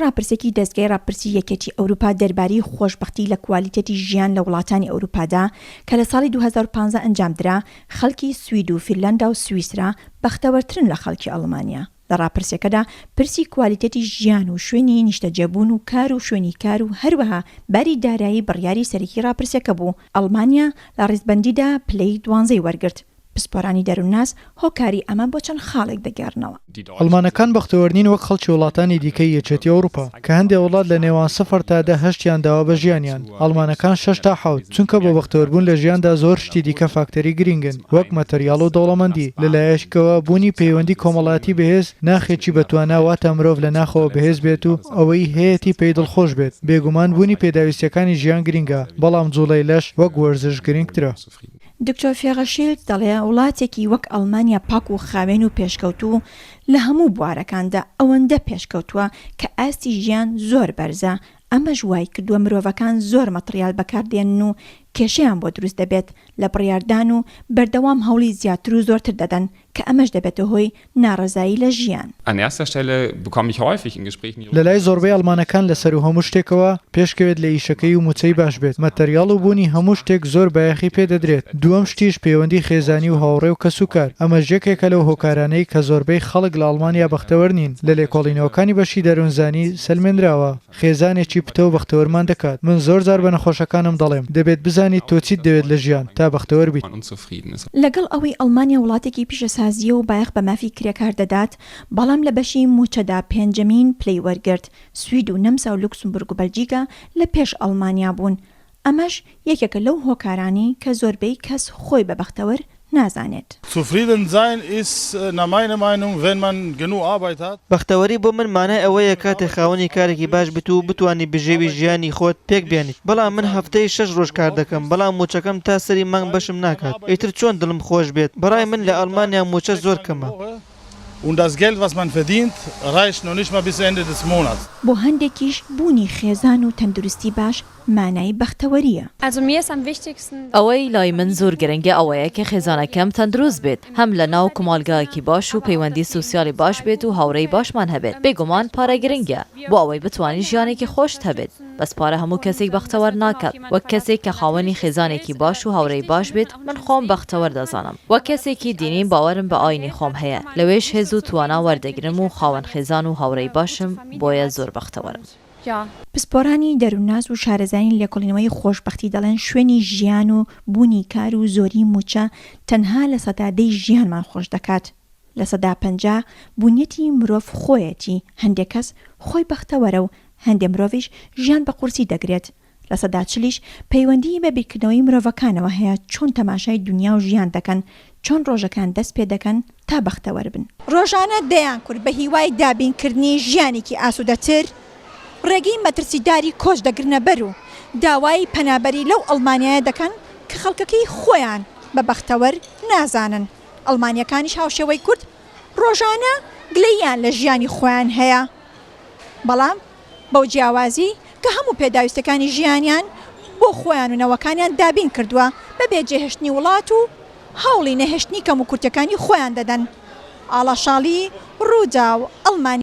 راپرسێکی دەستگای راپرسی یەکێتی ئەوروپا دەربارەی خۆشبەختی لە کوالیتەتی ژیان لە وڵاتانی ئەوروپادا کە لە ساڵی 2015 ئەنجامدرا خەڵکی سوید و فینلەندا و سویسرا بەختەوەرترن لە خەڵکی ئەڵمانیا. لە راپرسەکەدا پرسی کوالیتەتی ژیان و شوێنی نیشتەجێبوون و کار و شوێنی کار و هەروەها باری دارایی بڕیاری سەرەکی راپرسەکە بوو. ئەڵمانیا لە ڕێزبەندیدا پلەی 12 وەرگرت. پسپۆرانی دەروونناس هۆکاری ئەمە بۆ چەند خاڵێک دەگەڕنەوە. ئەڵمانەکان بەختەوەرنین وەک خەڵکی وڵاتانی دیکەی یەکێتی ئەوروپا کە هەندێک وڵات لە نێوان 0 تا 10 هەشتیان داوا بە ژیانیان. ئەڵمانەکان 6 تا 7 چونکە بۆ بەختەوەربوون لە ژیاندا زۆر شتی دیکە فاکتەری گرنگن وەک مەتەریاڵ و دەوڵەمەندی لەلایەشکەوە بوونی پەیوەندی کۆمەڵاتی بەهێز ناخێکی بەتوانە واتە مرۆڤ لە ناخەوە بەهێز بێت و ئەوەی هەیەی پێی دڵخۆش بێت. بێگومان بوونی پێداویستیەکانی ژیان گرنگە بەڵام جوڵەی لەش وەک وەرزش گرنگترە. دکتۆر فێغەشیلد دەڵێ وڵاتێکی وەک ئەڵمانیا پاک و خاوێن و پێشکەوتوو لە هەموو بوارەکاندا ئەوەندە پێشکەوتووە کە ئاستی ژیان زۆر بەرزە. ئەمەش وای کردووە مرۆڤەکان زۆر مەتریال بەکاردێنن و کێشەیان بۆ دروست دەبێت لە بڕیاردان و بەردەوام هەوڵی زیاتر و زۆرتر دەدەن کە ئەمەش دەبێتە هۆی ناڕەزایی لە ژیان. لە لای زۆربەی ئەڵمانەکان لەسەر و هەموو شتێکەوە پێشکەوێت لە ئیشەکەی و موچەی باش بێت. مەتەریاڵ و بوونی هەموو شتێک زۆر بایەخی پێدەدرێت. دووەم شتیش پەیوەندی خێزانی و هاوڕێ و کەسوکار. ئەمە یەکێکە لەو هۆکارانەی کە زۆربەی خەڵک لە ئەڵمانیا بەختەوەر نین. لە لێکۆڵینەوەکانی بەشی دەروونزانی سەلمێنراوە خێزانێکی پتە و بەختەوەرمان دەکات. من زۆر جار بە نەخۆشەکانم دەڵێم دەبێت بزانیت تۆ چیت دەوێت لە ژیان تا بەختەوەر بیت. لەگەڵ ئەوەی ئەڵمانیا وڵاتێکی پیشەسازیە و بایەخ بە مافی کرێکار دەدات بەڵام لە بەشی موچەدا پێنجەمین پلەی وەرگرت. سوید و نەمسا و لوکسمبورگ و بەلجیکا لە پێش ئەڵمانیا بوون. ئەمەش یەکێکە لەو هۆکارانی کە زۆربەی کەس خۆی بە بەختەوەر نازانێت. بەختەوەری بۆ من مانای ئەوەیە کاتێک خاوەنی کارێکی باش بێت و بتوانی بژێوی ژیانی خۆت پێک بێنیت. بەڵام من هەفتەی 6 ڕۆژ کار دەکەم بەڵام موچەکەم تا سەری مانگ بەشم ناکات. ئیتر چۆن دڵم خۆش بێت. بەڕای من لە ئەڵمانیا موچە زۆر کەمە. Und das Geld, was man verdient, reicht noch nicht mal bis Ende des Monats. بۆ هەندێکیش بوونی خێزان و تەندروستی باش مانای بەختەوەریە. ئەوەی لای من زۆر گرنگە ئەوەیە کە خێزانەکەم تەندروست بێت هەم لە ناو کۆمەڵگایەکی باش و پەیوەندی سوسیالی باش بێت و هاوڕێی باشمان هەبێت. بێگومان پارە گرنگە بۆ ئەوەی بتوانی ژیانێکی خۆشت هەبێت. بەس پارە هەموو کەسێک بەختەوەر ناکات. وەک کەسێک کە خاوەنی خێزانێکی باش و هاوڕێی باش بێت من خۆم بەختەوەر دەزانم. وەک کەسێکی دینیم باوەرم بە ئاینی خۆم هەیە. لەوێش هێز و توانا وەردەگرم و خاوەن خێزان و هاوڕێی باشم بۆیە زۆر بەختەوەرم. پسپۆرانی دەروونناس و شارەزانی لێکۆڵینەوەی خۆشبەختی دەڵێن شوێنی ژیان و بوونی کار و زۆری موچە تەنها لە سەدادەی ژیانمان خۆش دەکات. لە سەدا 50 بوونیەتی مرۆڤ خۆیەتی هەندێک کەس خۆی بەختەوەرە و هەندێک مرۆڤیش ژیان بە قورسی دەگرێت. لە سەدا 40 پەیوەندی بە بیرکردنەوەی مرۆڤەکانەوە هەیە چۆن تەماشای دنیا و ژیان دەکەن چۆن ڕۆژەکان دەست پێ دەکەن تا بەختەوەر بن. ڕۆژانە دەیان کورد بە هیوای دابینکردنی ژیانێکی ئاسوودەتر ڕێگەی مەترسیداری کۆچ دەگرنە بەر و داوای پەنابەری لەو ئەڵمانیایە دەکەن کە خەڵکەکەی خۆیان بە بەختەوەر نازانن. ئەڵمانیەکانیش هاوشێوەی کورد ڕۆژانە گلەییان لە ژیانی خۆیان هەیە بەڵام بەو جیاوازی کە هەموو پێداویستەکانی ژیانیان بۆ خۆیان و نەوەکانیان دابین کردووە بەبێ جێهێشتنی وڵات و هەوڵی نەهێشتنی کەم و کورتەکانی خۆیان دەدەن. ئاڵاشاڵی ڕوودا و ئەڵمانی